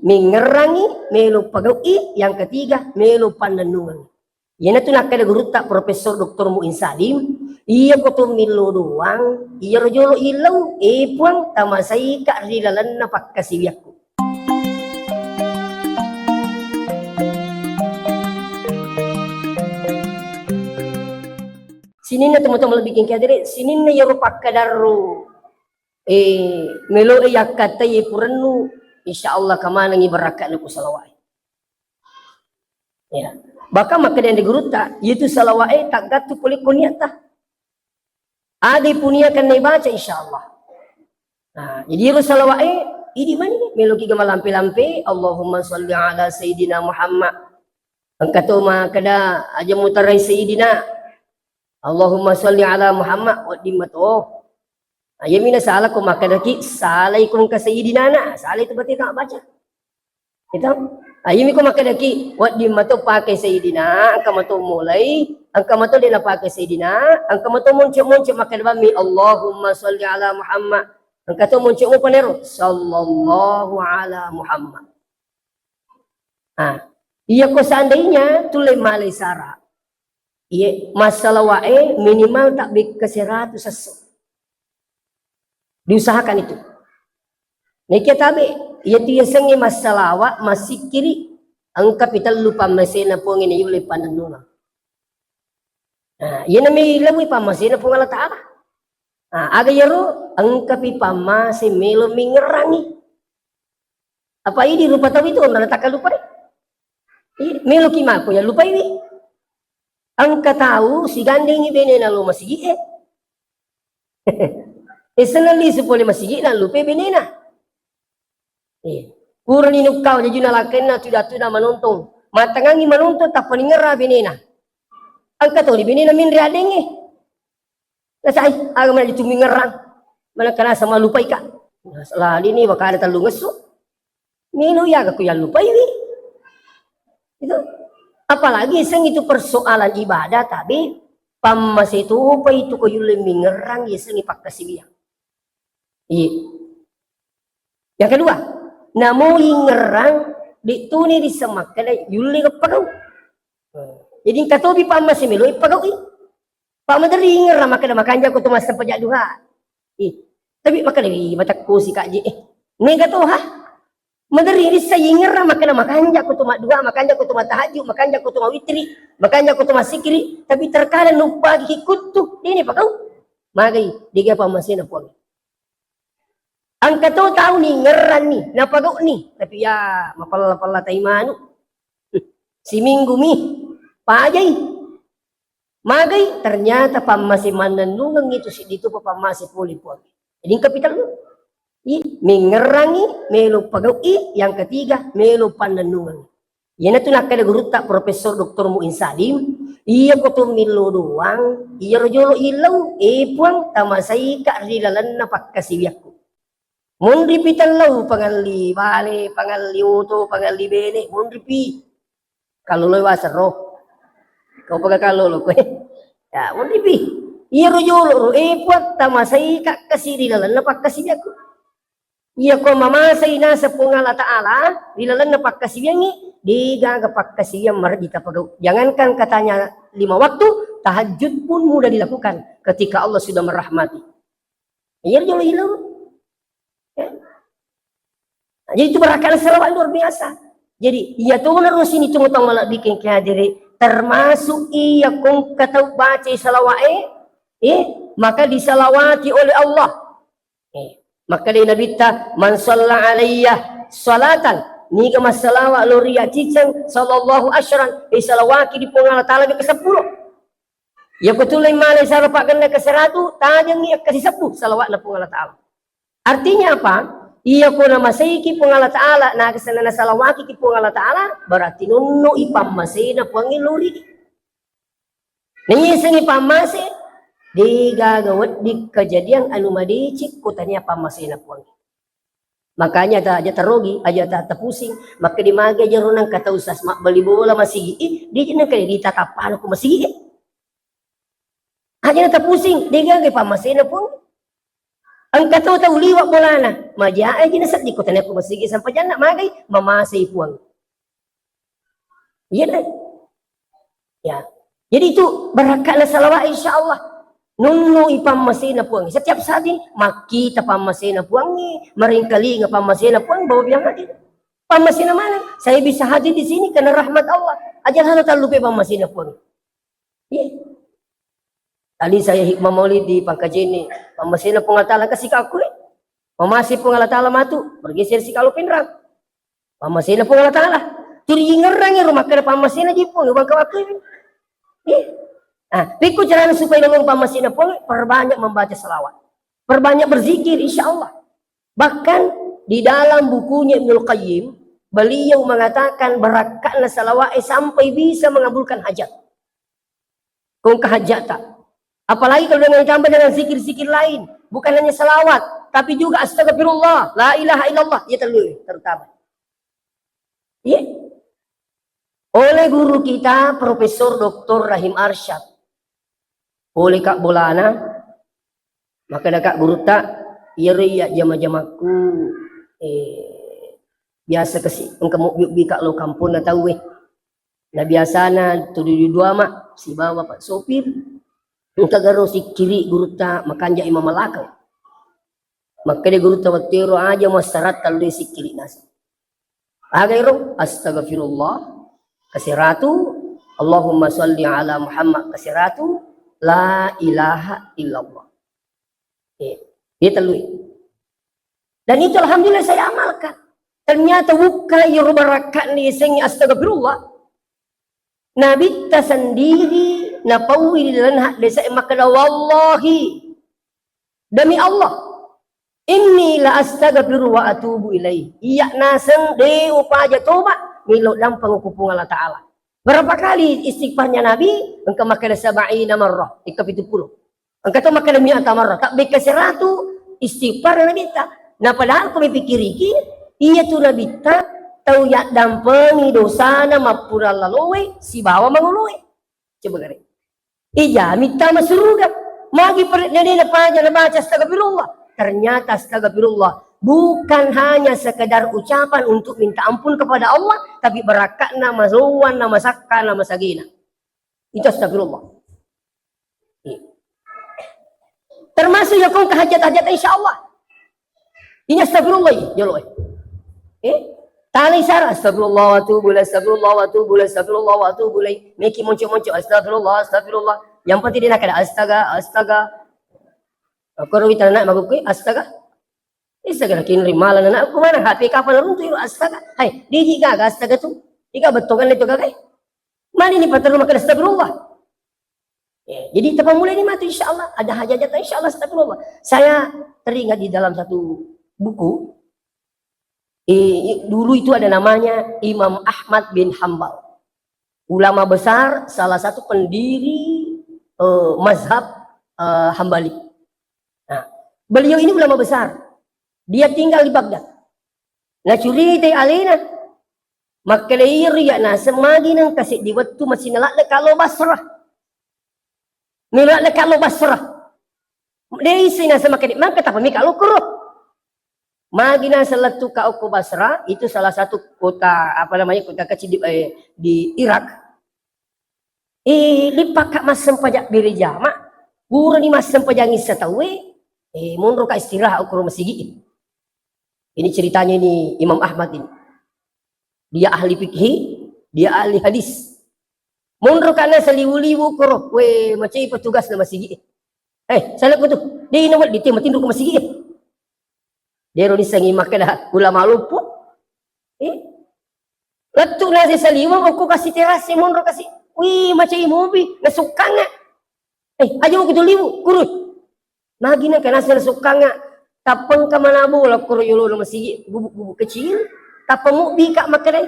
mengerangi, melo pagawi, yang ketiga melo pandanungan. Yana tu nak kada guru tak Profesor Dr. Muin Salim, iya ko tu milo doang, iya rojolo ilau, puang tamasai ka rilalan na pakkasiwiakku. Sinin na teman-teman lebih bikin kadire, sinin na yaro pakkadaru, melo yakata ye puranu, insyaallah kamana ngi barakat na ku salawai. Ya. Baka maka yang diguruta yaitu salawai tak gatu kulit kunyata. Adi punya kan baca insyaallah. Nah, jadi salawai ini mana ni? Meloki gamal lampe-lampe Allahumma sholli ala sayidina Muhammad. Angkato ma kada aja mutarai sayidina. Allahumma sholli ala Muhammad wa dimato. Ayamina salah ko makadaki salai ko ka sayidina na. Salai tu berarti tak baca. Kita ayumi ko makadaki wat di mato pakai sayidina angka mato mulai angka mato dia pakai sayidina angka mato muncul makadami Allahumma sholli ala Muhammad angka to muncul mo panero sallallahu ala Muhammad. Iya ko seandainya tulai malai sara iya masalah wae minimal tak bik ke 100 sesu diusahakan itu nek tabe iya tiya sengi masalawa masih kiri ang kapital lupa masena po ngini yuli pananunga. Iya nami lamoy pa masena po ngala taala. Aga yaro ang kapi pa masi melo mingerangi. Apa ini lupa tahu itu orang tak lupa deh. Melo kimako ya lupa ini. Ang katahu si gandeng ibene na lo masigi Esanali sepole masigi na lupa benena. Kurang inukau jadi nalakan na tidak menonton. Matangangi menonton tak peningara benena. Angkat oli benena min riadenge. Nasai agama itu mingerang. Mana kana sama lupa ika. Masalah ini bakal ada talungas so. Mino ya aku yang lupa ini. Itu apalagi seng itu persoalan ibadah tapi pamas itu apa itu ko yule mingerang ya seng ipak kasibiang. Yang kedua, namo ingerang dituni di semak kada yuli kapagaw. Jadi katobi pa masimilo ipagaw pa madali ingerang makada makanja ko tumas sa pajak duha. Tapi makada batak ko si kaji negato ha. Madali di sa ingerang makada makanja ko tumas duha, makanja ko tumas tahajud, makanja ko tumas witri, makanja ko tumas sikri, tapi terkadang lupa hikutu ini pagaw. Magay diga pa masina po. Ang kato tao ni ngeran ni napagaw ni tapi ya mapala tay manu si minggu mi pajay magay ternyata pamasi mananungang itu si dito pa pamasi puli po jadi kapital mo mingerangi melo pagaw yang ketiga melo pananungang yan ito nakadaguruta Profesor Dr. Muin Salim iya ko to milo doang iya rojolo ilaw puang tamasay ka rilalan na pakkasiwiakku. Mundripitan lau pangali bale pangali uto pangali bene mundripi kalau lo wasaro kau pakai kalau lo kue ya mundripi iya rojolo puat tamasai kak kasih dilalan napak kasih aku iya ko mamasai nasa pungala taala dilalan napak kasih yangi diga kapak kasih yang marjita pagaw jangankan katanya 5 waktu tahajud pun mudah dilakukan ketika Allah sudah merahmati iya rojolo ilau. Jadi itu berakan salawat luar biasa. Jadi iya tuh harus ini tunggu tong malah bikin kehadiri termasuk iya kong kata baca salawat maka disalawati oleh Allah. Maka dia Nabi ta man shalla alayya salatan ni ka masalawat loria cicang sallallahu asyran salawati di pengal taala ke 10. Ya kutulay malay sa pak kena ke 100 tajang ni ke 10 salawat na pengal taala. Artinya apa? Iya ko na masay ki po nga ta'ala na kasana na salawaki ki po nga ta'ala berarti nunno ipamasay na po ang iluri nangyisang ipamasi di gagawat di kejadian anu madicik kutanya pamasay na po ang makanya aja terogi aja tapusing maka dimaga jaro ng katausas balibola masigi di nang kaya ditatapano ko masigi aja na tapusing di gagawat pamasay na po ang Ang kato tahu liwak bolana, majaa ginasat di kota ko masigi sampai jana magay mamasay puang. Iya dah. Ya. Jadi itu barakatlah salawat insyaallah. Nunu ipamasina puang. Setiap saat ini maki tapamasina puangi, meringkali ngapamasina puang bawa biang hadir. Pamasina mana? Saya bisa hadir di sini karena rahmat Allah. Ajar hana tak lupa pamasina puang. Iya. Tadi saya hikmah maulid di Pangkajene, pamasina pung Allah kasih aku. Mamasi pung Allah Ta'ala matu, bergeser si kalau pinrang. Pamasina pung Allah Ta'ala. Turi ngerang rumah kada pamasina di pung, bang kawaku. Nah, piku cara supaya nangong pamasina pung, perbanyak membaca selawat. Perbanyak berzikir insyaallah. Bahkan di dalam bukunya Ibnul Qayyim, beliau mengatakan barakatlah salawat sampai bisa mengabulkan hajat. Kung kehajatan. Apalagi kalau dengan ditambah dengan zikir-zikir lain, bukan hanya salawat, tapi juga astagfirullah, la ilaha illallah, ya terutama. Iya. Oleh guru kita Profesor Dr. Rahim Arsyad, oleh Kak Bolana, maka ada Kak guru tak, iya riya jama-jamaku, biasa kasih, engkau bi Kak lo kampung na tahu na biasa na tujuh dua mak, si bawa Pak sopir, engkau garo si kiri guru tak makanja imam malakal, maka dia guru tak watero aja masarat kalau dia si kiri nasi. Agairu astagfirullah kasiratu Allahumma sholli ala Muhammad kasiratu la ilaha illallah. Dia telui. Dan itu alhamdulillah saya amalkan. Ternyata buka barakat ni sing astagfirullah. Nabi ta sendiri na pawi lan desa makada wallahi demi Allah inni la astaghfiru wa atubu ilaih. Iya naseng de upaja tobat milo dampang kupung Allah Ta'ala. Berapa kali istighfarnya Nabi? Engkau makada sab'ina marrah, 70. Engkau tu makada mi'ata marrah. Tak beka 100 istighfar Nabi ta. Nah padahal kami pikir iki, iya tu Nabi ta tau ya dampengi dosa na mapura lalowe si bawa manguluwe. Coba kare. Ija minta masuruga. Magi perutnya dia paja na baca astagfirullah. Ternyata astagfirullah bukan hanya sekedar ucapan untuk minta ampun kepada Allah, tapi barakatna mazuwan nama sakka nama sagina. Itu astagfirullah. Termasuk ya kong kehajat-hajat insyaallah. Ini astagfirullah ya loh. Tali sar astagfirullah wa atubu ilaih, astagfirullah wa atubu ilaih, astagfirullah wa atubu ilaih. Meki muncul-muncul astagfirullah, astagfirullah. Yang penting dia nak ada astaga. Kalau kita nak maguki astaga. Astaga kinri malan anak aku mana HP kapan runtuh itu astaga. Hai, di gaga astaga tu. Ika betul itu gaga. Mana ini patut makan astagfirullah. Jadi kita mulai ni mati insyaallah ada hajat insyaallah astagfirullah. Saya teringat di dalam satu buku dulu itu ada namanya Imam Ahmad bin Hambal. Ulama besar, salah satu pendiri mazhab Hambali. Nah, beliau ini ulama besar. Dia tinggal di Baghdad. Nah curita alina. Maka ya na semagi nang kasih di waktu masih nalak kalau Basrah. Nalak kalau Basrah. Dia isi na sama kedik maka tapi kalau kuruh. Magi na salatu ka uku Basrah itu salah satu kota apa namanya kota kecil di Irak. Lipak masam pajak birejama. Guru ni masam pajang isatawe. Mundur ka istirahat ukur masigi. Ini ceritanya ini Imam Ahmad ini. Dia ahli fikih, dia ahli hadis. Mundur kana saliwu-liwu ukur, macam petugas na masigi. Salah ko tu. Dia inawal di tema tindur ko masigi. Dia ro ni sangi makada ulama lupu. Latu na si saliwu ukur kasih terasi mundur kasih. Macam imobi nasukanga. Ayo ko tu liwu, kurut. Magi na kana sila sukanga tapang ka manabo la kuryulo na masigi bubuk-bubuk kecil tapang mo bi ka makaday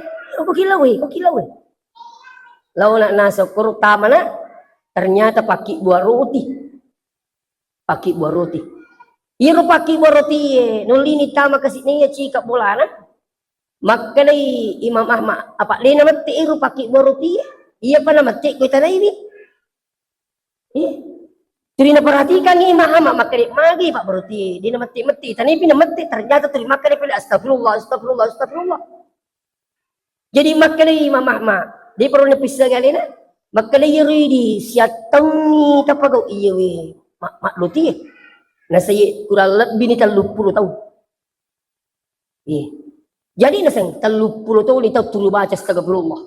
kilaw. Law na nasa kuro tama na ternyata paki buah roti. Iro paki buah roti nulini tama kasi niya chika bolana makaday Imam Ahmad apa le na mati iro paki buah roti iya pa na mati ko tanay ni. Jadi na perhatikan ni mama makanya magi pak berarti dia mati tani pina mati ternyata terima makanya pila astagfirullah. Jadi makanya mama dia perlu nepisah kali na makanya yuri di siatang ni tapagaw iya we mak luti na saya kurang lebih ni 30 tahun. Jadi nasang 30 tahun ni tahu tulu baca astagfirullah.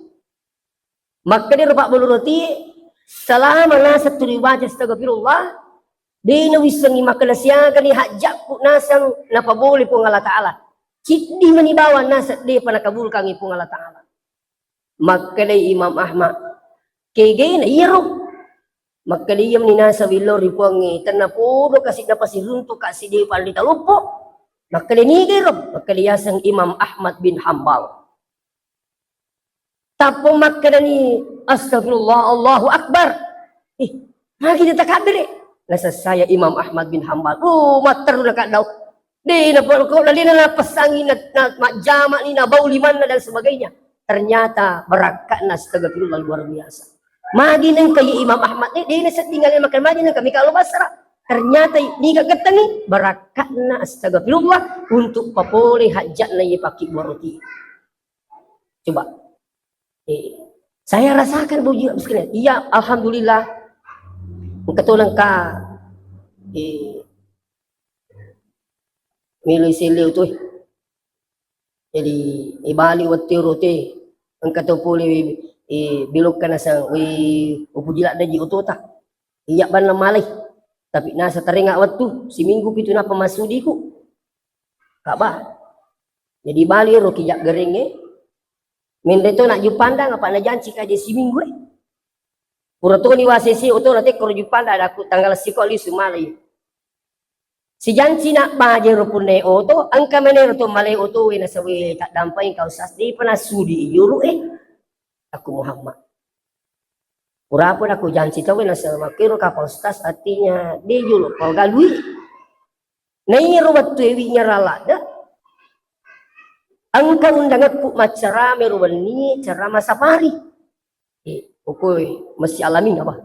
Makanya pak berarti selama nasa tulu baca astagfirullah di nawisangi makalasyagan ni hajak po nasang napabuli po ng Allah Ta'ala. Di manibawan nasa di panakabulkang ipong Allah Ta'ala. Magkalay Imam Ahmad. Kaya gaya na iyaro. Magkaliyam ni nasa wilori po ang tanapuro kasi napasirunto kasi di palitalupo. Magkalinigay ro. Magkaliyasang Imam Ahmad bin Hanbal. Tapos magkalani astagfirullah Allahu Akbar. Makita takadiri. Nasa saya Imam Ahmad bin Hanbal. Matar na ka daw. Di na po, lali na napasangin na majama ni na bauliman na dan sebagainya. Ternyata berakat na astagfirullah luar biasa. Magi nang kay Imam Ahmad ni, di na sa tinggalin makan magi nang kami kalau basra. Ternyata ni kagatan ni berakat na astagfirullah untuk papole hajat na ipaki roti. Coba. Saya rasakan puji sekalian. Iya, alhamdulillah. Katulang ka milih siliw to jadi ibali wati rote ang katupuli bilog ka na sa upujila da ji utota iya ban na malay tapi nasa taringa watu si minggu pito na pamasudi ko kaba jadi bali ro kijak garing mindeto nak jupanda ngapa na janci ka si minggu Purato ni wasisi uto nanti kuro jupanda ada aku tanggal sikoli sumalay. Si janci nak baje rupune oto angka menero to malay oto we na sawi tak dampay kau sas di panasudi yuru aku Muhammad. Purapun aku janci tahu na sa makiro kapal stas artinya di yuru kau galui. Nairo watu ewi nyaralada. Angka undangan ku macara merubani cara masapari. Okey, masih alamin apa?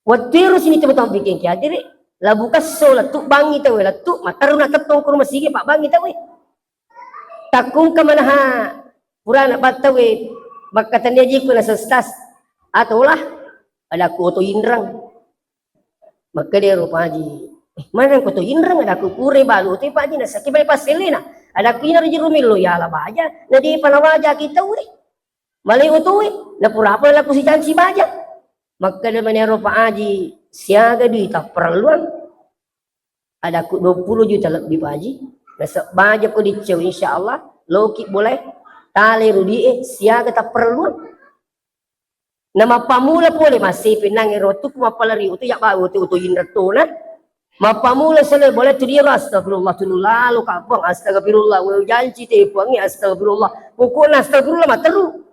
Waktu sini teman-teman bikin kaya diri, labu kaso latuk bangi tahu, latuk mataru nak ketong kurma sige pak bangi tahu. Takung kemana ha, pura nak batawe, bakatan dia jiku nasa stas, atau lah ada aku oto indrang, maka dia rupa haji. Mana aku oto indrang ada aku pure balu, tapi pak haji nasa kibay paselina, ada aku inar jirumilo ya lah baja, nadi panawaja kita we. Malay utuwi, napurapa na ko si janci baja. Maka naman niya pa aji, siyaga dita perluan. Ada ku 20 juta lebih baji. Nasa baja ko dicau insyaAllah. Loki boleh. Tali rudi siyaga ta perluan. Na mapamula pole masih pinang erotuk mapalari utu yak ba utu inrato na. Mapamula sala boleh tu dia astagfirullah tu lalu kapang astagfirullah wa janci te puangi astagfirullah. Pokoknya astagfirullah materu.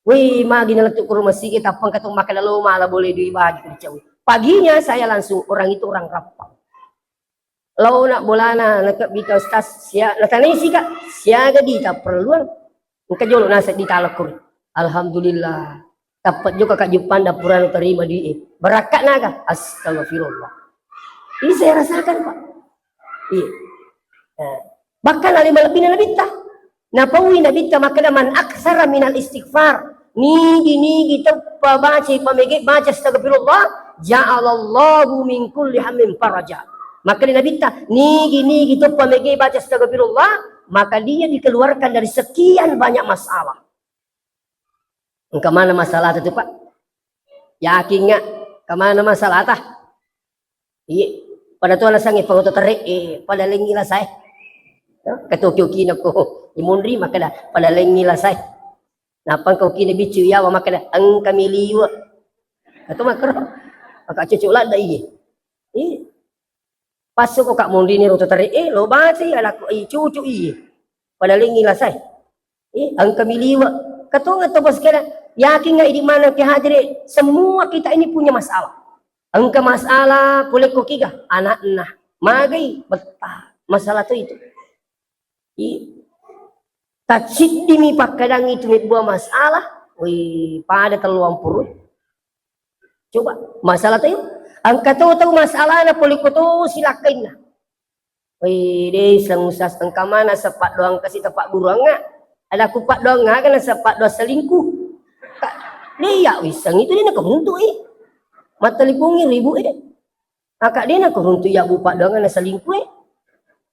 Wih, magi nalatuk ke rumah sikit, apang katong makan lalu malah boleh dibagi kerja. Paginya saya langsung orang itu orang rapang. Lau nak bolana nak bika ustaz sia natani sika siaga di tak perluan. Engka jolo nasa di talakur. Alhamdulillah. Dapat juga kak Jepang dapuran terima di berakat naga. Astagfirullah. Ini saya rasakan Pak. Iya. Bahkan alim lebih nabita. Napawi nabita makadaman aksara minal istighfar. Nigi kita baca pamege baca astagfirullah ja'alallahu min kulli hammin faraja. Maka dia nabita nigi kita pamege baca astagfirullah maka dia dikeluarkan dari sekian banyak masalah. Kemana masalah itu Pak? Yakin nggak? Kemana masalah tah? Iya. Pada tuan sang ipangoto tarik pada lengi lah saya. Katokyo kinako imundri maka dah pada lengi lah saya. Napang kau kini bicu ya wa maka dah ang kami liwa. Kato makro. Maka cucuk lah dah iya. Pasok ko kak mundi ni roto tarik lo basi ala ko cucuk iya. Pada lengi lah saya. Ang kami liwa. Kato nga to bos kena yakin nga di mana ke hadiri semua kita ini punya masalah. Ang masalah boleh ko kiga anak nah magay betah masalah tu itu. Tacit dimi pakadang itu buah masalah, pada terluang purut. Coba masalah tayo. Ang katuto masalah na puli ko to silakin na. Wih, sang usas ang kamana sa pak doang kasi tapak guru nga. Ada ku pak doang nga kana sa pak doang selingkuh. Dia wisang itu dia nak keruntu mata lipungi ribu akak dia nak keruntu ya bupak doang na selingkuh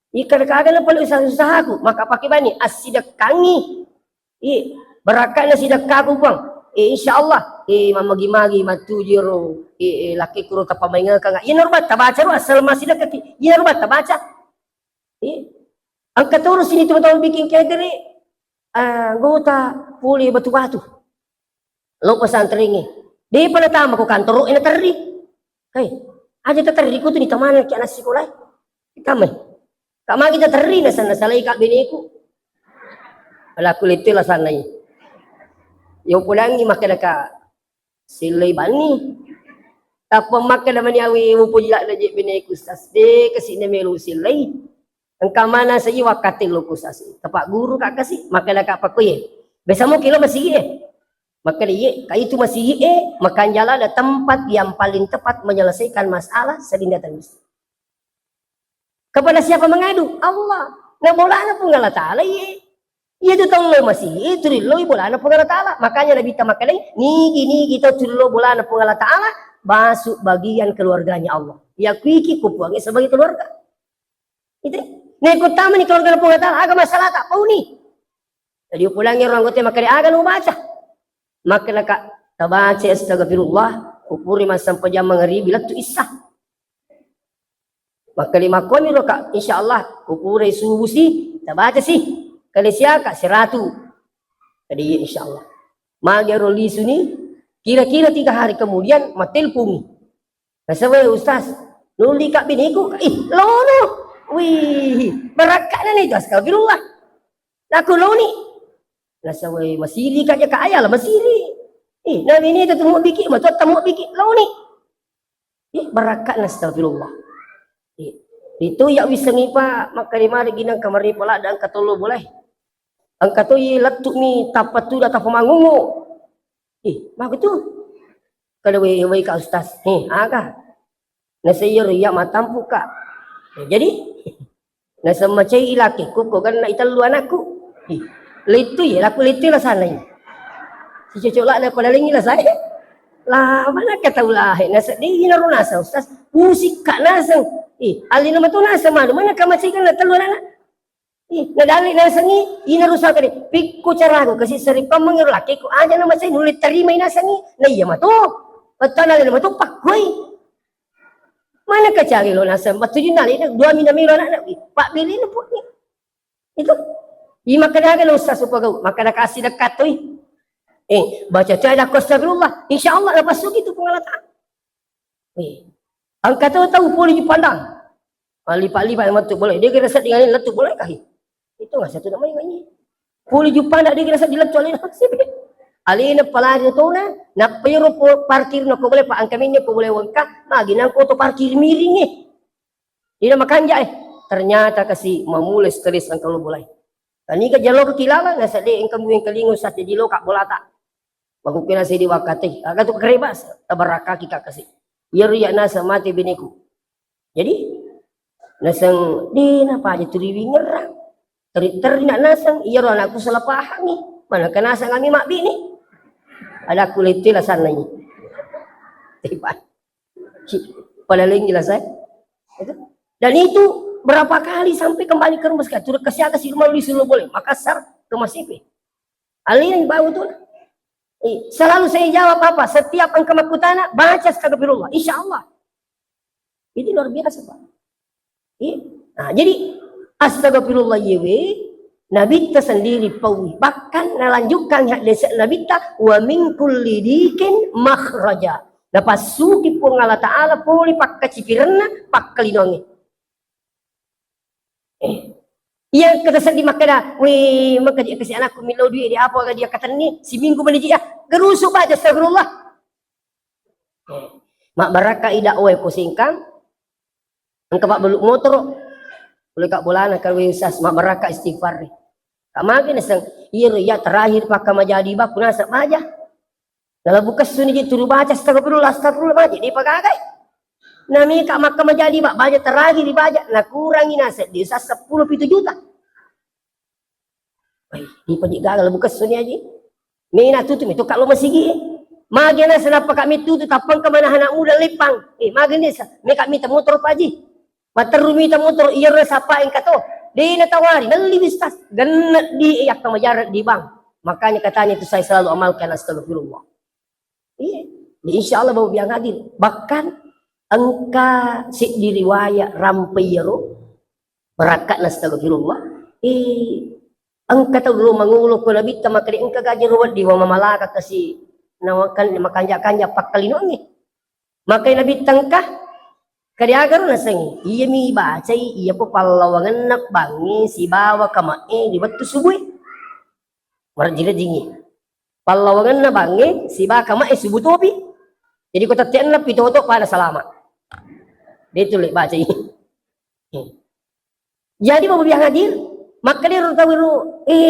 ikan kagak na perlu usaha aku maka pakai bani asidakangi berakat na sidakah aku bang insyaallah mamagi-magi matujiro laki kuro tapamainga ka nga norbat tabaca ro asal masih dekat norbat tabaca ang katuro sini teman-teman bikin kaya dari gota puli batu-batu lo pesantren di pada tama ko kantor ina terri kay aja terri ko tu ni tamanan ki anak sekolah kita mai kama kita terri na sana salai ka biniku ala kulitil la sana yo pulang ni makana ka silai bani tapa makana mani awi upujila na je biniku sas de kasi na melu silai ang kamana sa iwa katil lo kusas tapak guru ka kasi makana ka pakoy besamo kilo masih maka dia itu masih makan jalan ada tempat yang paling tepat menyelesaikan masalah sedindatan mesti. Kepada siapa mengadu? Allah. Nah bolana pun Allah Ta'ala iya itu tahu lo masih itu lo bolana pun Allah Ta'ala. Makanya Nabi Tamakale ni kita tuh lo bolana pun Allah Ta'ala masuk bagian keluarganya Allah. Ya kuiki kupuangnya sebagai keluarga. Itu. Nih utama nih keluarga pun Allah Ta'ala agak masalah tak pau nih. Jadi pulangnya orang kota makanya agak lo baca. Maka nak tabaca astagfirullah upuri masam pejam mengeri bila tu isah maka lima kami roka insyaallah upuri subuh si tabaca si kali siaka 100 jadi insyaallah magero lisu ni kira-kira 3 hari kemudian matelpung nasawe ustaz nuli kak biniku lono wih berakat na ni astagfirullah laku loni nasawe masiri kaja ka ayah lah masiri nabi ni tu mau bikin macam tak mau bikin lau ni barakat astagfirullah itu ya wisangi pa maka di mari ginang kamari pala dan katolo boleh ang katoy latuk ni tapat tu dah tapamangungu mak tu kalau we ka ustaz aga nasayo ya matampu ka jadi nasa macai ilaki ko kan na italu anakku Litu ya, aku litu lah sana ini. Si cocok lah ada pada lagi lah saya. Lah mana kata ulah, nasa di naru nasa ustaz, musik kak nasa. Ali nama tu nasa mana kamu cikan lah telur anak. Nadali nasa ni, ina rusak kali. Pikku cara aku kasi seri pamangir laki ko aja nama saya nulit terima nasa ni. Nah iya matu, betul nali nama tu pakoy. Mana kecari lo nasa, betul nali 2 minamiro anak Pak Billy ni pun ni. Itu. Maka dah kan ustaz supaya maka dah kasih dekat tu baca cahaya astagfirullah insyaallah lepas tu gitu pengalaman ang kata tahu boleh dipandang lipat-lipat matu boleh dia kira sat dengan letup boleh kah itu enggak satu nama ini boleh dipandang dia kira sat diletup oleh nasib alina palari tu na pero parkir no ko boleh pa ang kami ni ko boleh wangka magi nang ko to parkir miring dia makan ternyata kasih memulai stres ang kalau boleh Tani ka jalo ka kilala na sa di ang kamuing kalingo sa tidilo ka bolata. Bago kina sa di wakati. Aga to karebas tabaraka kita kasi. Iya na sa mati biniku. Jadi nasang di na pa di turiwi ngerang. Teri na nasang iya ro anakku salah paham ni. Mana ka nasang kami mak bini. Ada kulit la sana ni. Tiba. Palaling jelas Dan itu berapa kali sampai kembali ke rumah sekarang sudah kasih rumah lu disuruh boleh Makassar ke Masipi alih yang bau tu selalu saya jawab apa setiap angka makutana baca astagfirullah insyaallah ini luar biasa Pak nah, jadi astagfirullah yewe Nabi ta sendiri pawi bahkan nalanjutkan hadis Nabi ta wa min kulli dikin makhraja lepas suki pun Allah Ta'ala puli pak kacipirna pak kalidongi Iya kata sedih makna, wih maka dia kasih anakku milau duit dia apa dia kata ni si minggu mana dia gerusuk baca astagfirullah. Mak baraka ida oe pusingkan, angka pak beluk motor, boleh kak bola nak kalau usas mak baraka istighfar. Kak makin nasang iya terakhir pak kama jadi bak punasa aja. Dalam bukas sunni dia turu baca astagfirullah baca dia pagagai. Nami kak maka menjadi pak baca terakhir dibaca nak kurangi naset dia 10 juta. Di pajik gagal bukas sunni aja. Mina tutup itu kalau masih gini. Magana senapa kami tutup tapang ke mana anak muda lepang. Magani sa me kami motor paji. Materumi motor iya sapa yang kato. Dia natawari nali bistas ganat di iyak majarat di bang. Makanya katanya itu saya selalu amalkan astagfirullah. Iya, insyaallah bau biang hadir. Bahkan engka si diriwayat rampayro berakat astagfirullah. Engka tahu dulu manguluk ko labit ta makali engka gaji ruwad di wa mamalaka kasi nawakan makanja-kanja pakalinongi. Makai labit tangka kadi agar nasangi. Iya mi baca iya po palawangan nak bangi si bawa kamae di batu subuh. Marjila jingi. Palawangan na bangi si bawa kamae subuh topi. Jadi kota tian na pitoto pada salama. Dia tulis baca ini. Jadi mau biang hadir. Maka dia tahu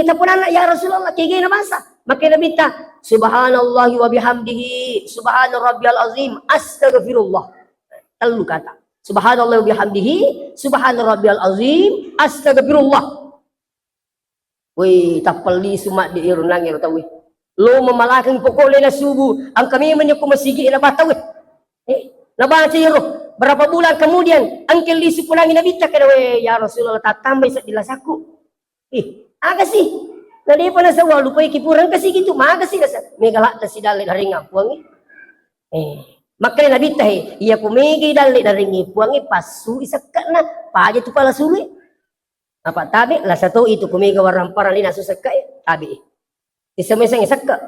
tapun anak ya Rasulullah kayak gini masa. Maka Nabi ta subhanallah wa bihamdihi subhana rabbiyal azim astaghfirullah. Telu kata. Subhanallah wa bihamdihi subhana rabbiyal azim astaghfirullah. Wih, tapali sumat di irunang ya tahu. Lo memalakan pokok lena subuh ang kami menyuku masigi na bataw. Nabaca yero. Berapa bulan kemudian angkel di supunangi Nabi ta kada ya Rasulullah tatambay sa dilasaku. Aga sih. Na dia pa nasa walu pa ikipurang kasi gitu. Maga sih nasa. Megala na si dali na ring apuang. Makanya Nabi tahe. Iya kumigi dali na ring apuang. Pasu isakka na. Paja tu pala suli. Apa tabi? La satu itu kumiga waramparan ni nasusakka. Tabi. Isama-isang isakka.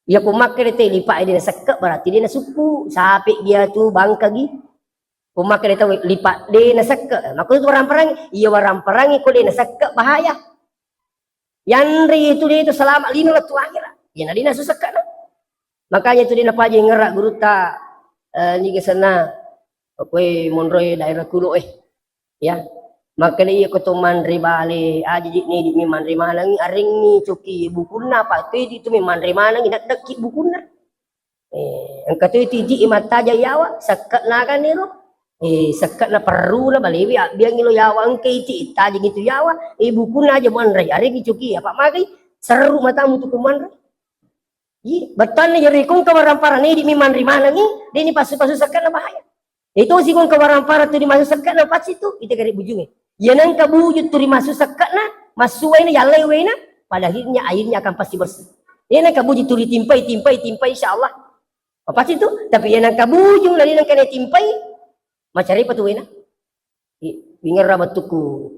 Iya kumakir ite lipa dia nasakka. Berarti dia nasuku. Sapi dia tu bangkagi. Kumakir ito lipat dia nasakka. Maksud waramparang. Iya waramparang ko dia nasakka bahaya. Yanri itu dia itu selamat lino lah tu akhirat. Yan na nasusakka na. Makanya itu dia napaja ngerak guru ta ni sana koy monroy daerah kulo ya. Maka dia ko tuman ribale aja ni di man rimalang aring ni cuki bukuna pa te di tu man rimalang inakdaki bukuna. Ang katoy tiji imata jayawa sakkat na kaniro. Sakkat na perlu na baliwi biang ilo yawa ang kay ti taji gitu yawa bukuna aja man ray aring cuki apa magay seru matamu tu kuman ray. Betul na yari kung kawarampara ni di man rimalang ni di ni pasu-pasu sakkat na bahaya. Itu si kung kawarampara tu di masuk sakkat na pas itu ite gari bujunge. Yan ang kabuyut turi masuk sakkat na, masuway na yalay na, pada airnya akan pasti bersih. Yan ang kabuyut turi timpai insyaallah. Apa itu? Tapi yan ang kabuyung lali nang kanay timpai, macari patuwi na. Bingar rabat tuku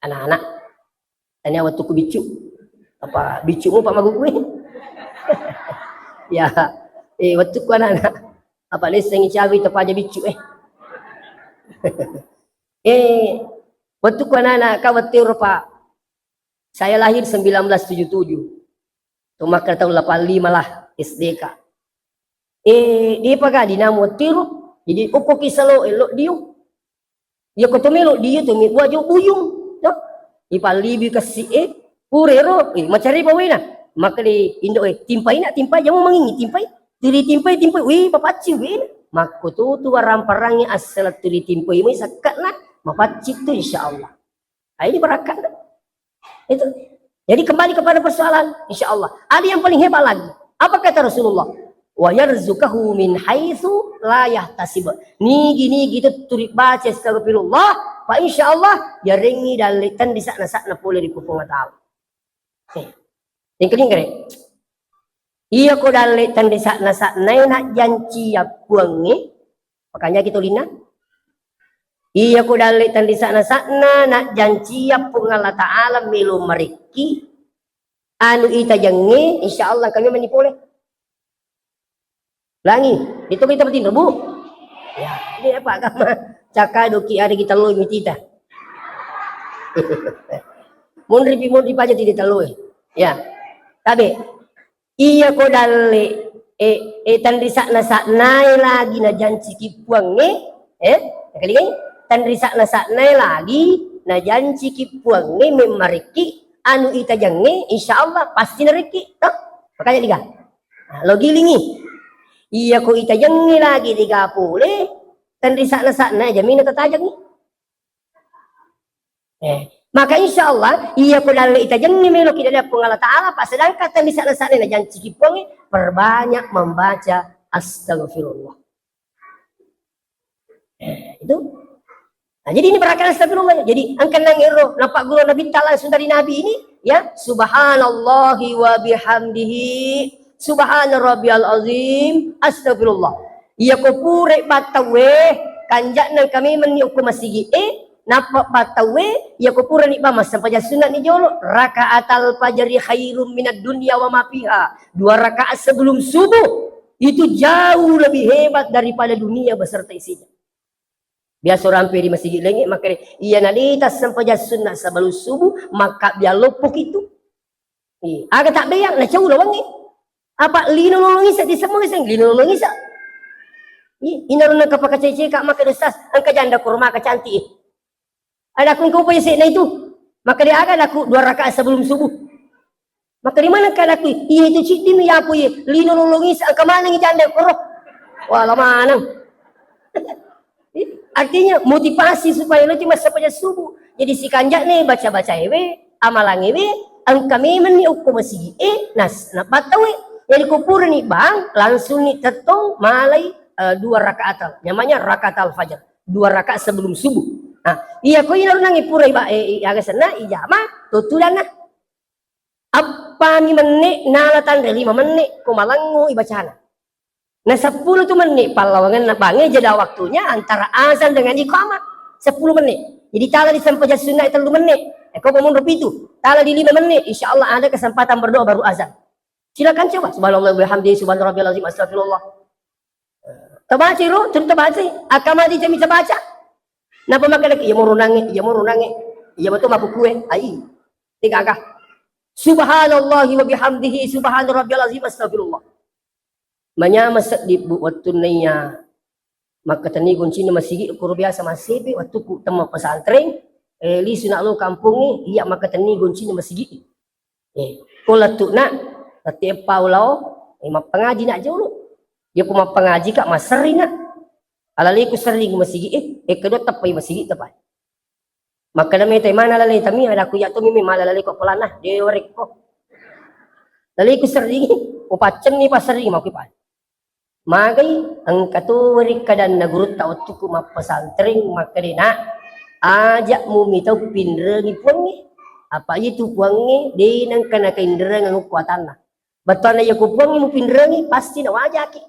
anak-anak. Tanya wat tuku bicu. Apa bicu mo pa magugui? Ya, wat tuku anak-anak. Apa leseng icawi tapaja bicu waktu ku anak khawatir pak saya lahir 1977 maka tahun 85 lah SDK di paga dinamo tiru jadi uko kisalo elok diu ya ko tumelo diu tumi waju buyung no ipalibi kasi purero macari pawena maka di indo timpai jamu mangingi timpai wi papaci wi maka tu waramparangnya asal tuli timpai mai sakkat na mapacit itu insyaallah. Ini berakat. Itu. Jadi kembali kepada persoalan insyaallah. Ada yang paling hebat lagi. Apa kata Rasulullah? Wa yarzuqahu min haitsu la yahtasib. Nigi gitu turi baca astagfirullah, fa insyaallah ya ringi dalitan di sakna-sakna pole di kupung taala. Yang kedua iya ko dalitan di sakna-sakna nak janci ya buangi. Makanya kita lina iya ko dalitan di sana nak janji ya Allah Ta'ala milu meriki anu ita jange insyaallah kami manipole langi itu kita betin bu ya ini apa agama cakadoki ada kita loy mitita mondri aja tidak loy ya tabe iya ko dali tan di sana lagi na janji kipuang kali tan risak na saknay lagi na janji kipuang ni memariki anu ita jange insyaallah pasti nariki toh makanya liga Lo gilingi. Iya ko itajangi lagi 30. Dan di sana-sana jamin tatajang ni. Maka insya Allah iya ko lalu itajangi melo kita lihat Allah Ta'ala. Pas sedangkan di sana-sana na jangan cikipongi. Perbanyak membaca astagfirullah. Itu. Nah, jadi ini berakal astagfirullah. Jadi angkat nangiro nampak guru Nabi langsung dari Nabi ini ya subhanallahi wa bihamdihi subhana rabbiyal azim astagfirullah. Iya ko pure batawe kanjak nang kami meni uku masigi napa batawe iya ko pure ni pamas sampai sunat ni jolo rakaatal fajri khairum minad dunya wa ma fiha. 2 rakaat sebelum subuh itu jauh lebih hebat daripada dunia beserta isinya. Biasa orang di masjid lagi maka ia nalitas sampai sunnah sebelum subuh maka dia lupuk itu. Agak tak bayang nak jauh lawang ni. Apa lino nolong isa di semua isang lino nolong isa. Inaron na kapag kacay-cika maka dosas ang kajanda kurma ka cantik. Ada akong kau payah na itu. Maka dia agak aku 2 rakaat sebelum subuh. Maka di mana kan aku? Iya itu cik dimi ya aku lino nolong isa ang kamalang janda kurma. Wala manang. Artinya motivasi supaya lo cuma sampai subuh. Jadi si kanjak nih baca-baca amalang ang kami meni uku masih nas napatawe. Jadi kupur nih bang langsung nih tetong malai 2 rakaat. Namanya rakaat al-fajr. 2 rakaat sebelum subuh. Nah, iya ko ina nang ipura aga sana ijama tutulan na. Apa ni menit nalatan 5 menit kumalangu ibacana. Nah 10 tu menit palawangan na bangi jeda waktunya antara azan dengan iqamah 10 menit. Jadi tala di sampai sunat 3 menit. Kau ngomong itu. Tala di 5 menit insyaallah ada kesempatan berdoa baru azan. Silakan coba. Subhanallah bihamdihi subhana rabbiyal azim astagfirullah. Tabaca ro, cerita baca. Akama di jami baca. Napa makan lagi? Ya mau runangi, ya betul mapu kue. Ai. Tiga agak. Subhanallah wa bihamdihi subhana rabbiyal azim astagfirullah. Masak di waktu nanya maka tani kuncina masih ukur biasa masih waktu ku tema pesantren li sunak lo kampung ni iya maka tani kuncina masih kola tu nak setiap paulau pengaji nak jauh dia ku pengaji kak maseri nak alali ku sering masih kedua tapai masih tapai maka dami tay mana lalai tami ada ku ya tu mimi malalali ko pelanah dia warek ko lalai ku sering upacen ni pasering mau kipan magai ang katurik kadan nagurut tao tuku mapasantring makarina ajak mo mitaw pinrengi puangi apa itu puangi di nang kana kaindreng ang kuatan na bato na yaku puangi mo pinrengi pasti na wajaki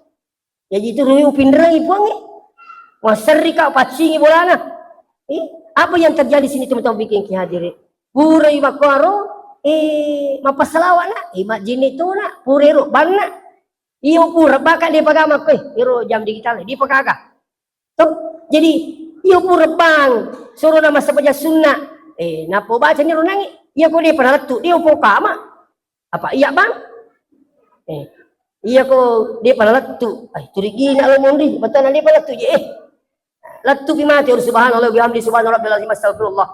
ya itu ruhi mo pinrengi puangi wasari ka pacingi bolana apa yang terjadi sini teman-teman bikin kihadiri purai makwaro mapasalawa na imagine itu na purero bana iyo pura baka dia pagama iro jam digital di pagaga. Jadi iyo pura bang suruh nama sabaja sunnah. Napo baca ni runangi. Iya ko dia pernah letu dia upo kama. Apa iya bang? Iya ko dia pernah letu. Turigi na lo mundi betul na dia pernah letu je. Letu bimati subhanallah bihamdi subhanallah rabbil azim astagfirullah.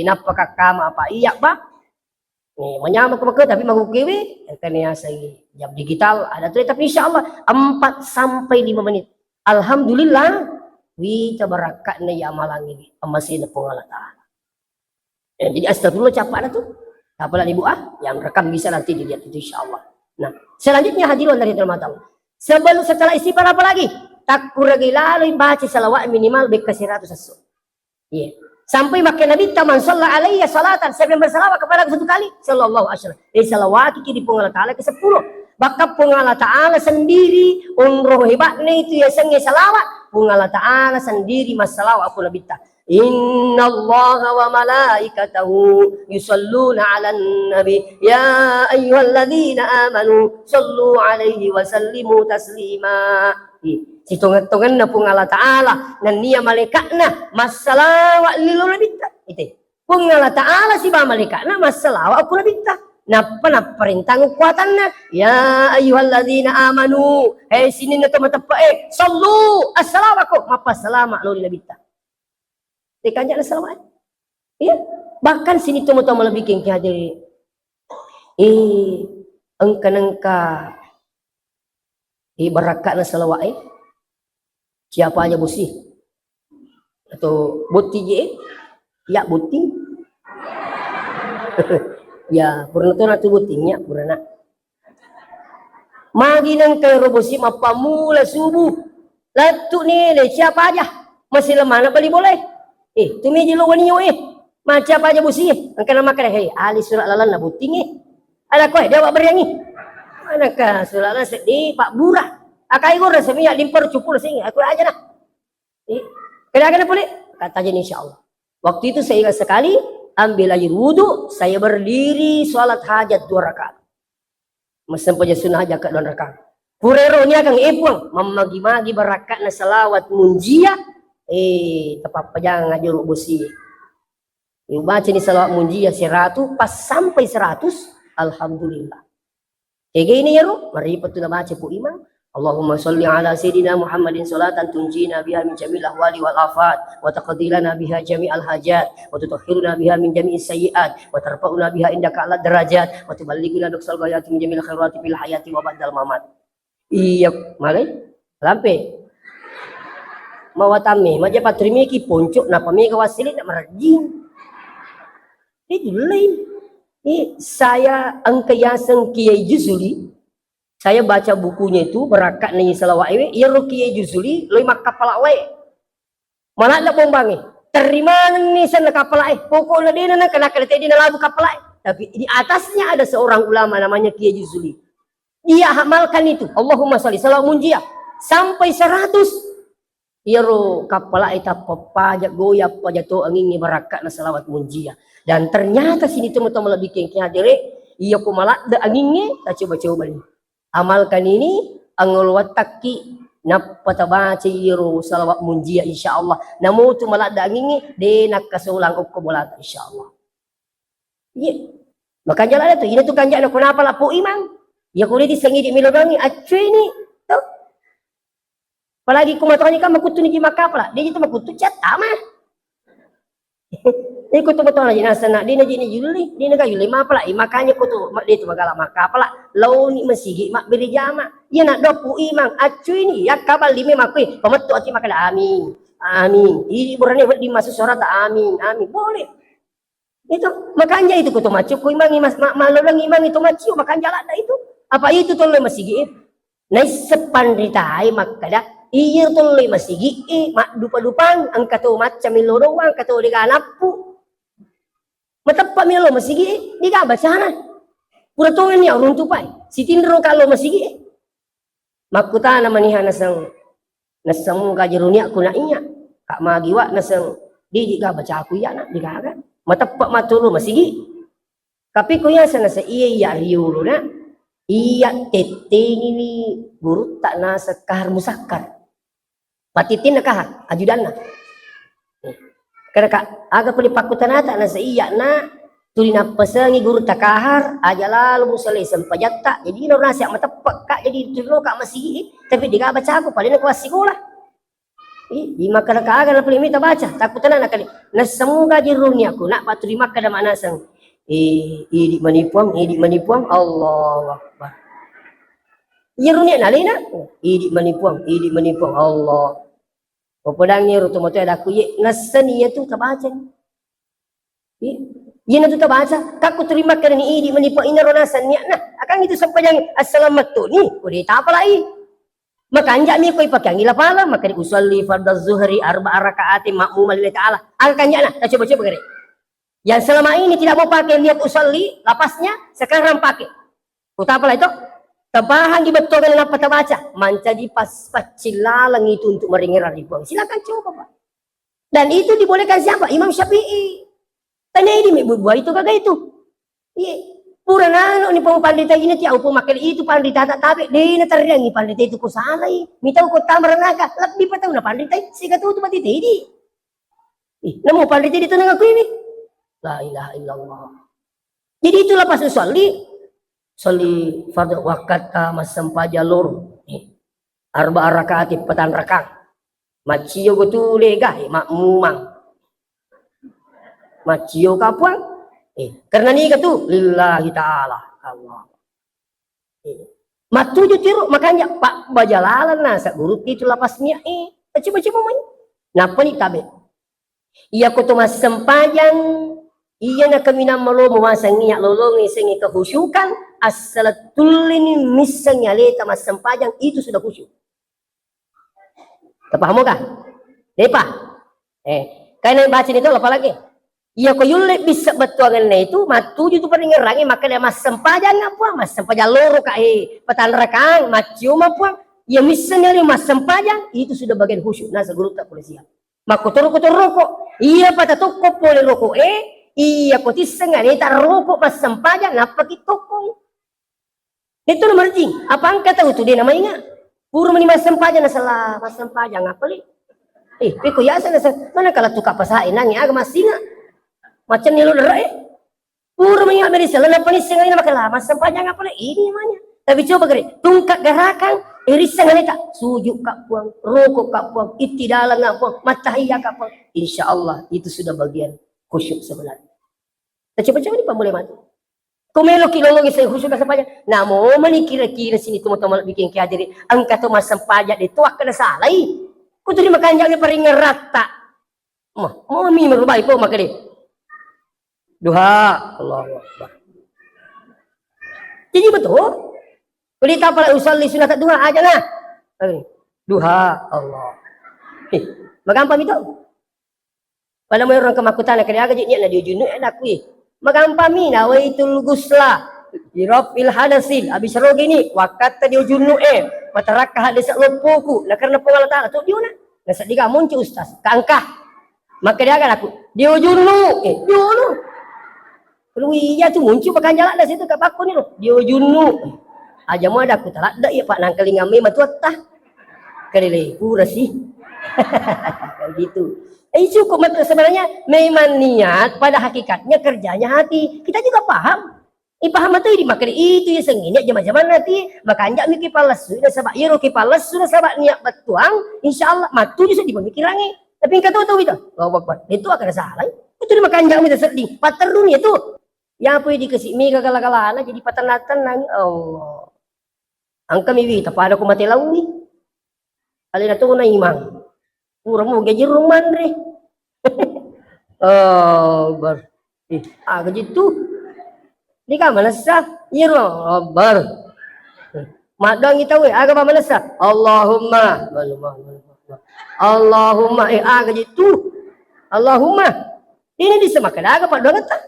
Napaka kama apa iya bang? Menyama ke tapi mau kewe kan ya saya jam digital ada tuh tapi insyaallah 4 sampai 5 menit alhamdulillah wi tabarakatna ya amalang ini masih ada Allah Taala jadi astagfirullah capak ada tuh apalah ibu yang rekam bisa nanti dilihat itu insyaallah. Nah selanjutnya hadirin dari termatang setelah istighfar apa lagi takbir lagi lalu baca salawat minimal bekasi 100 asul sampai makin Nabi taman sallallahu alaihi salatan sebelum bersalawat kepada aku 1 kali sallallahu alaihi wasallam salawat di Allah Taala ke 10 maka Allah Taala sendiri umroh hebatnya itu ya sengi salawat Allah Taala sendiri masalawat aku Nabi ta innallaha wa malaikatahu yusalluna 'alan nabi ya ayyuhalladzina amanu sallu alaihi wa sallimu taslima. Hitungan-hitungan na pung Allah Ta'ala nan niya malaikatna masalawa lilo nabita ite pung Allah Ta'ala si ba malaikatna masalawa aku nabita napa na perintang kuatan na ya ayyuhalladzina amanu sini na tumatapa sallu assalamu ko mapasalama lo nabita tikanya na salamat bahkan sini tumatama labiking kihadiri ang kanangka Barakat na salawat siapa aja bosi atau boti je ya boti ya purna to na tu botinya purna magi nang kay robosi mapamula subuh latu ni siapa aja masih lemah na bali boleh tumi jilo waniyo macam apa aja bosi ang kana makan ali surat lalan na boting ada ko dia wak beriangi manakah surat lalan sedih pak burah akai gua rasa minyak limpar cupul sing aku aja nah kena boleh kata aja insyaallah waktu itu saya ingat sekali ambil air wudu saya berdiri sholat hajat 2 rakaat mesen punya sunnah aja ke 2 rakaat purero nya kang ipung memagi-magi barakat na salawat munjia tepat pajang ngajur bosi baca ni salawat munjia 100 pas sampai 100 alhamdulillah kayak gini ya ru mari betul baca pu imam Allahumma salli ala sayyidina Muhammadin salatan tunjina biha min jami'il ahwali wal afat wa taqdilana biha jami'al hajat wa tutahhiruna biha min jami'is sayyi'at wa tarfa'una biha indaka ala darajat wa tuballighuna duksal ghayati min jami'il khairati fil hayati wa ba'dal mamat iya malai lampe mawatame maja patrimi ki poncok na pami kawasili na marajin itu lain saya angkayasang Kiai Juzuli saya baca bukunya itu berakat nih salawat iya Kiai Juzuli loy mak kapala we mana ada bombangi terima nih sana kapala pokoknya dia nana kena tadi na lagu kapala tapi di atasnya ada seorang ulama namanya Kiai Juzuli dia amalkan itu Allahumma sholli salawat munjia sampai 100 iya kapala eta pepajak goyap pajato angin berakat na salawat munjia dan ternyata sini teman-teman lebih kengkeng hadire iya ko malak da anginnya tak coba-coba nih amalkan ini angul wataki napata baca yiro salawat munjia insyaallah namo tu malak da anginnya de nak kasulang ko bolat insyaallah iya maka jalan itu ini tu kanjak na kenapa lah po imam ya ko di sangi di milobangi acu ini tu apalagi ko matanya kan makutu ni makapla dia itu makutu cat amah Iko tu betul aja nasa nak dia ni yuli dia naga yuli ma pala makanya ko tu dia tu magala maka pala law ni masigi mak beri jama ya nak dopu imang acu ini ya kabal lime makui pemetu ati makala amin amin ini burane di masuk surat amin amin boleh itu makanya itu ko tu macu ko imang mas malolang imang itu macu makanya ada itu apa itu tolong masigi nai sepandritai makada iya tolong masigi mak dupa-dupang ang kato macam milorowang kato diganapu matapa milo masigi di ka bacana pura to ni urun tupai sitindro kalau masigi makuta na manihan nasang ka jerunia kuna inya kak magiwa nasang di ka baca aku ya na di ka matapa matulu masigi tapi kuya sana sa iya riulo na iya teteng ini guru tak nasa kahar musakar patitin na kahar ajudan na karena aga pali pakutanata na sa iya na tulina pasangi guru takahar aja lalu musalay sampajatta jadi ino nasi matapak kak jadi tulo kak masih tapi di baca aku paling aku sekolah di makan aga na pali mita baca takutan na kali na semoga jirunya aku nak paturima kada manasang idi manipuang Allah Akbar jirunya nalina idi manipuang Allah Popodangnya rutumoto ada aku ye nasaniya tu tabaca. Ye na tu tabaca. Kaku terima kan ni idi menipu inaronasannya nah akan itu sampai yang assalamualaikum ni udah tak apa lagi. Maka anjak mi ko ipakangi la pala maka di usolli fardhu zuhri 4 rakaat makmum lillahi taala. Akan nah coba-coba gere. Yang selama ini tidak mau pakai niat usolli lapasnya sekarang pakai. Utapa lah itu tabahan dibetulkan apa terbaca menjadi pas pacilalang itu untuk meringira ribuan silakan coba Pak dan itu dibolehkan siapa Imam Syafi'i tanya ini buat itu kagak itu iya pura nano ni pandita ini tiap pun makan itu pandita tak tabe dia na tariangi pandita itu ko salai minta ko tamar naga lebih patau na pandita siga tu pandita ini namo pandita itu nang aku ini la ilaha illallah jadi itu lepas usolli Soli fardhu wakat masam pajalur 4 rakaat petan rakang macio gotu lega makmumang macio kapuang karena ni katu lillahi taala Allah Matuju tiru makanya pak bajalalan nasa guru itu lapasnya coba main. Napa ni tabe? Iya ko to mas sempajang iya na kami na malo mamasang niya lolong isang ikahusyukan asalatulin misang nyaleta mas sempajang itu sudah khusyuk. Paham ka? Depa. Kaya baca nito apa lagi? Iya ko yulle bisa betuangan na itu matuju tu paringerangi maka dia mas sempajang apa mas sempajang loro ka patan rekang macium apa ya misalnya mas sempajang itu sudah bagian khusyuk nasa guru tak boleh siap makotor rokok iya pada toko boleh rokok iya ko tisengah ni tar rokok mas sempajang apa kitoko itu nomor jing apa angkat tahu tu dia namanya pura mani mas sempajang nasalah mas sempajang apa li peko ya sana mana kalau tukar pasain nangi agak masih macam ni lo derai pura mengingat medis lana panis yang ini makalah masa panjang apa ini namanya tapi coba gere tungkak gerakan irisan ini tak sujud kak puang rokok kak puang itidalan kak puang matahiyah kak puang insyaallah itu sudah bagian khusyuk sebenarnya coba ni pak boleh mati kumelo kilolong saya khusyuk ka panjang namo mani kira-kira sini teman-teman bikin kiadiri angka tu masa pajak itu akan salah kutu di makanjangnya paling ngerata mau mi merubai po makade duha Allahu Akbar. Jadi betul. Kalau tak pala usalli sunat duha aja lah. Duha Allah. Magampang itu. Pada mo orang kemakutan kaya aga nya na diujun na aku Magampang na wa itul gusla. Irafil hadasin abis rogi ni wakat diujun matarakah hadas lopoku na karena pengalata tu diuna. Nasa diga muncul ustaz. Kangkah. Maka dia akan aku diujun diunu. Kalau iya tu muncul pakai jalan dah situ kat bakun ni lo. Dia junu. Aja mau ada aku tak ada ya Pak nangkali ngami matuat tah. Kelele pura sih. Gitu. Cukup mata sebenarnya memang niat pada hakikatnya kerjanya hati. Kita juga paham. Paham itu di makri itu ya senginya jam-jam nanti makanya mi kipalas sudah sabak iro kipalas sudah sabak niat betuang insyaallah matu bisa dipemikirannya. Tapi engkau tahu itu. Allahu Akbar. Itu akan salah. Itu makan jam itu sedih. Pater dunia itu. Yang apa dikasih mi kagala-galana jadi patanatan Allah. Angka mi wita pada ko mati lawi. Alina to na imang. Pura mo gaji ruman re. Oh, bar. Gaji tu. Di ka manasa. Iro bar. Madang itaw aga ba manasa. Allahumma. Allahumma gaji tu. Allahumma. Ini disemakan aga pak doang tak.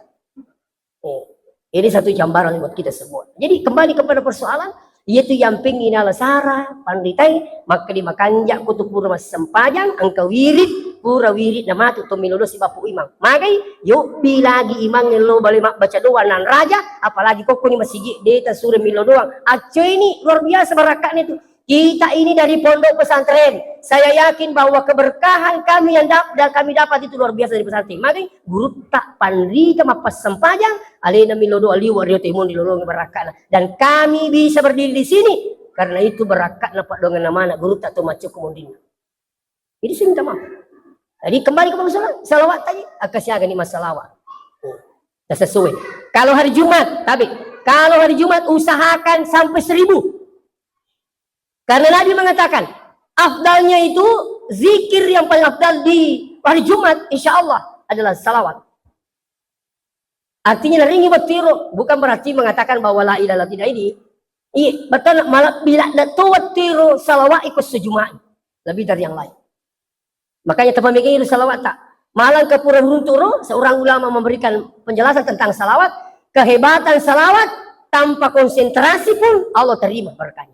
Ini satu gambaran buat kita semua. Jadi kembali kepada persoalan, yaitu yang pingin alasara, panditai, maka dimakanjak kutu pura mas sempajang, angka wirid, pura wirid nama tu tomilodo si bapu imam. Magai, yuk bilagi imam lo balik baca doa nan raja, apalagi kok ni masih deta sura milo doang. Aceh ini luar biasa barakatnya tu. Kita ini dari pondok pesantren. Saya yakin bahwa keberkahan kami yang kami dapat itu luar biasa dari pesantren. Maka guru tak pandri sama pas sempajang. Alena milodo aliu wario timun di lorong berakat. Dan kami bisa berdiri di sini karena itu berakat napak dengan nama anak guru tak tahu macam kemudian. Jadi saya minta maaf. Jadi kembali kepada masalah salawat tadi. Akasnya agak ni masalawat. Dah sesuai. Kalau hari Jumat, kalau hari Jumat usahakan sampai 1000. Karena Nabi mengatakan, afdalnya itu zikir yang paling afdal di hari Jumat, insya Allah adalah salawat. Artinya ringi watiro, bukan berarti mengatakan bahwa la ilaha tidak ini. Iya, betul malah bila datu watiro salawat ikut sejumat, lebih dari yang lain. Makanya teman mikir salawat tak. Malang ke Pura Runturo, seorang ulama memberikan penjelasan tentang salawat, kehebatan salawat tanpa konsentrasi pun Allah terima berkahnya.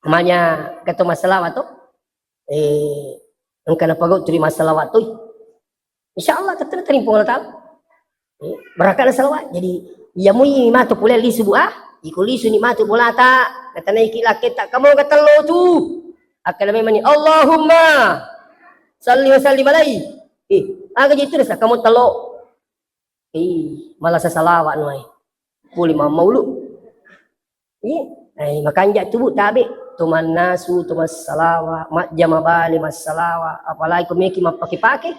Namanya kata masalah tu, engkau nak pagau terima salawat tu, insyaallah kita terima Allah Taala. Berakal salawat. Jadi ia mui matu pula li subuh ikuli suni matu bola tak kata naik laki tak kamu kata lo tu akan memang Allahumma salli wa sallim alaihi. Aga gitu dah kamu telok. Malah salawat noi. Puli maulu. Makanya tu tabi tuman nasu tumas salawa mak jamabali mas salawa apalagi kumiki mapaki-paki.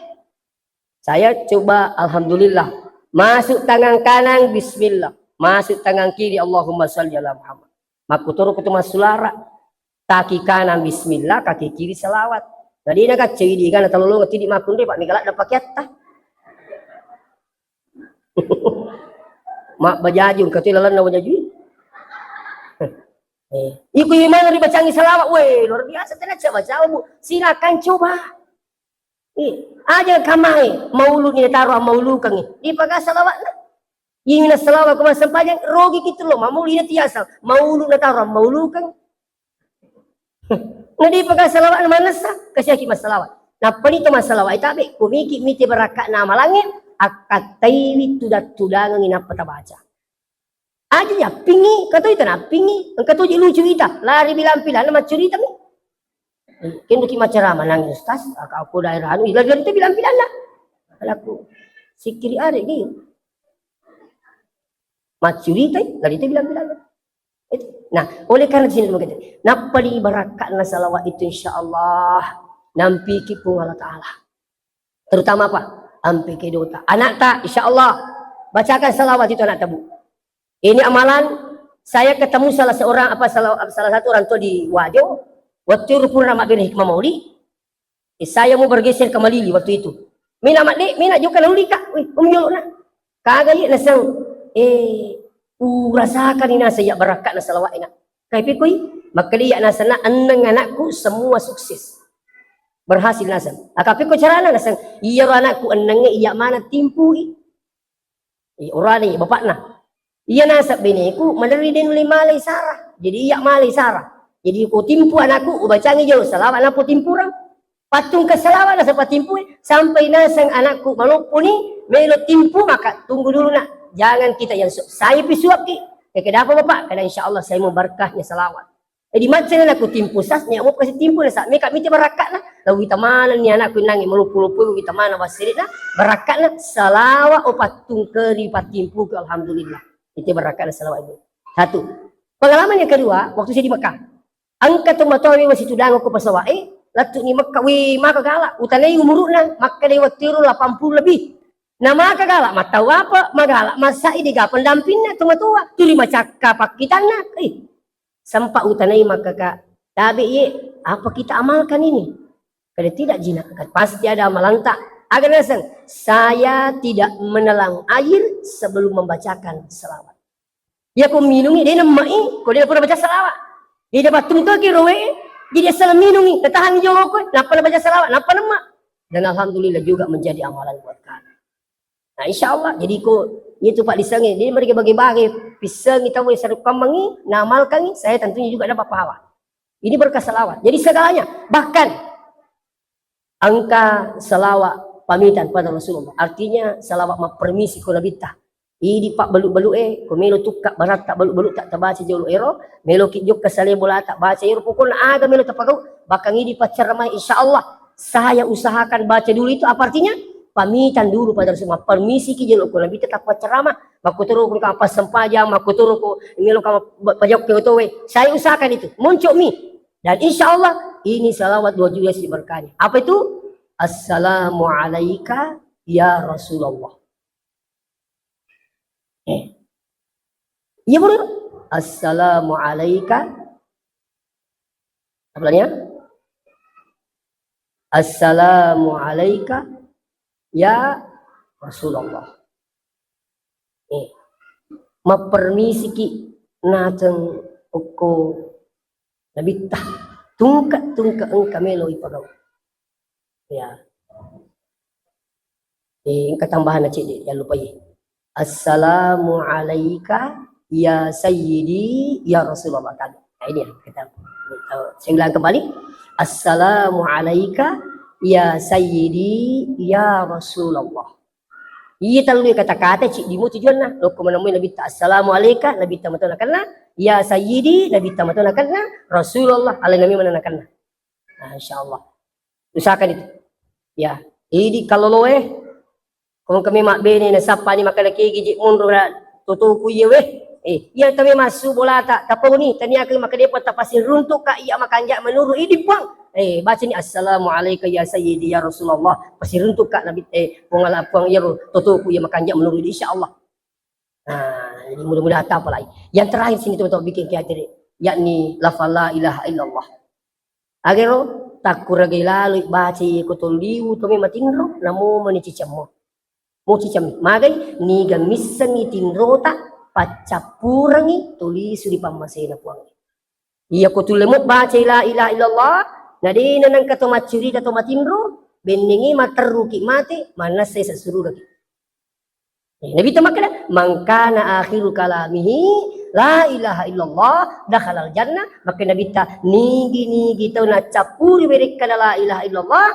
Saya coba alhamdulillah masuk tangan kanan bismillah, masuk tangan kiri Allahumma shalli ala Muhammad. Makuturu kutu masulara. Kaki kanan bismillah, kaki kiri salawat. Jadi nak ciri kan talulu ngati di makun deh Pak Migalak dapat kiatta. Mak bajajung kati lalan na bajajung. Iku imang ri bacangi salawat, weh luar biasa tenan baca Bu. Silakan coba. Aja kamai maulu ni taruh maulu kang di pakai salawat na. Ingin salawat kuma sampajang rogi gitu loh, maulu ini tiasa. Maulu na taruh maulu kang. Nadi pakai salawat mana sah kasih mas salawat. Nah penito mas salawat itabe kumiki miti berakat nama langit akatai tudat-tudangan ina peta baca. Aja ya pingi kata itu na pingi engkau tu lucu ita lari bilang-bilang nama cerita ni. Kendo ki macerama nang ustaz aku daerah anu lari itu bilang-bilang lah. Aku sikiri are ni. Macurita lari itu bilang-bilang. Nah, oleh karena sini begitu. Napali barakat na salawat itu insyaallah nampi ki pung Allah Taala. Terutama apa? Ampi ke dota. Anak tak insyaallah bacakan salawat itu anak tabu. Ini amalan saya ketemu salah satu orang tua di Wajo waktu Purnama bin Hikmah Mauli. Saya mau bergeser ke Malili waktu itu. Mina mak mina juga lalu kak. Wih, umyolo na. Kagak ye nasang rasakan ina saya barakat na salawat ina. Kay pikoy makaliya na sana anang anakku semua sukses. Berhasil nasan. Akapi ko carana nasan iya anakku anang iya mana timpui. Orani bapak na. Iya nasab biniku mandari din malay sarah. Jadi iya malay sarah. Jadi ko timpu anakku ubacangi jauh salawat na po timpurang. Patung ke salawat na sa patimpu sampai nasang anakku malupun ni melo timpu maka tunggu dulu nak. Jangan kita yang saya pisuap ki. Kenapa bapak? Karena insya Allah saya mau berkahnya salawat. Jadi macam nak aku timpu sas ni mau kasih timpu lah sat. Mereka minta berakat lah. Lalu kita mana ni anakku nangi melupu-lupu kita mana basirit lah. Berakat lah salawat patung keri patimpu ke alhamdulillah. Itu berakat lah salawat itu. Satu. Pengalaman yang kedua waktu saya di Mekah. Angkat tu matawi masih tudang aku pasawa. Latuk ni Mekah maka galak. Utanai umuruk nang maka dia waktu 80 lebih. Nama kagala matau apa magala masa ini ga pendampingnya tua tuli macaka pak kita nak sampai utanai maka kak tapi apa kita amalkan ini kalau tidak jinakan pasti ada amalan tak agar nasang saya tidak menelan air sebelum membacakan selawat ya aku minumi dia namai kau dia pernah baca selawat dia dapat tunggu ke roe dia salah minumi ketahan jawab aku napa baca selawat napa nama dan alhamdulillah juga menjadi amalan buat kami. Nah insyaallah jadi ko itu Pak disangi jadi mereka bagi-bagi pisang kita boleh serupa mengi namalkan saya tentunya juga dapat pahala. Ini berkah selawat. Jadi segalanya bahkan angka selawat pamitan pada Rasulullah. Artinya selawat mempermisi ko nabita. Ini Pak beluk-beluk ko melo tukak barat tak beluk-beluk tak terbaca jolo ero melo kijok kesale bola tak baca ero pokok ada melo tapagau bahkan ini pacar ramai insyaallah saya usahakan baca dulu itu apa artinya? Pamitan dulu pada Rasulullah permisi ki jelo ko nabi tetap ceramah makuturu ko apa sempajang makuturu ko milo ka pajak ke otowe saya usahakan itu muncul mi dan insyaallah ini salawat 2 juta diberkahi apa itu assalamu alayka ya Rasulullah iya benar assalamu alayka apa namanya assalamu alayka ya Rasulullah. Mapermisi ki nateng oko nabitah tungka engka melo ipagaw. Ya. Engka tambahan na cik jangan lupa ya. Assalamu alayka ya sayyidi ya Rasulullah tadi. Nah ini ya kita saya ulang kembali. Assalamu alayka ya sayyidi ya Rasulullah. Iya terlalu kata-kata cik dimu tujuan lah. Loko menemui Nabi ta assalamualaikum Nabi ta matuna kana ya sayyidi Nabi ta matuna kana Rasulullah alai Nabi mana kana. Nah insyaallah. Usahakan itu. Ya, ini kalau loe kung kami mak bene na sapa ni makalaki giji munro na tutuku ye weh. Iya kami masuk bola tak tapau ni tania ke maka dia tak pasir runtuk ka iya makanja menuru ini buang. Baca ni assalamualaikum ya sayyidi ya Rasulullah. Pasir runtuk ka Nabi pungala puang ya tutuku ya makanja menuru insyaallah. Nah, ini mudah-mudahan tak apa lagi. Yang terakhir sini teman-teman bikin kiat diri. yakni lafal la ilaha illallah. Agero takuragai lalu baca kotoliu to me matinro namo mani cicammo. Mo cicam magai ni gamisan ni tinrota pacapurangi tulis di pamasena puang. Iya kotulemot baca la ilaha illallah nadina nang kato macuri kato matinro bendengi materuki mate manas saya sasuruh lagi. Nabi tamakna mangkana akhiru kalamihi la ilaha illallah dakhalal jannah, maka Nabi ta nigi tau na capuri mereka la ilaha illallah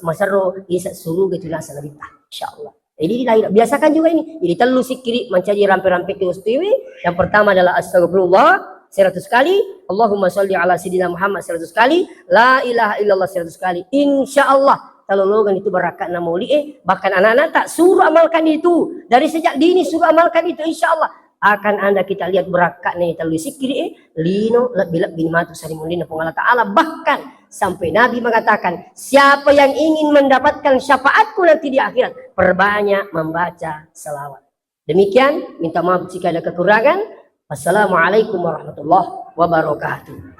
masaro isa suruh gitu nasa Nabi ta insyaallah. Jadi biasakan juga ini. Jadi telu sikiri mencari rampe-rampe ke ustiwi. Yang pertama adalah astagfirullah 100 kali, Allahumma sholli ala sayyidina Muhammad 100 kali, la ilaha illallah 100 kali. Insyaallah talologan itu barakat na mauli bahkan anak-anak tak suruh amalkan itu. Dari sejak dini suruh amalkan itu insyaallah akan anda kita lihat berakat nih telu sikiri lino bila binimatu sarimulina Allah Ta'ala. Bahkan sampai Nabi mengatakan siapa yang ingin mendapatkan syafaatku nanti di akhirat perbanyak membaca selawat. Demikian, minta maaf jika ada kekurangan. Wassalamualaikum warahmatullahi wabarakatuh.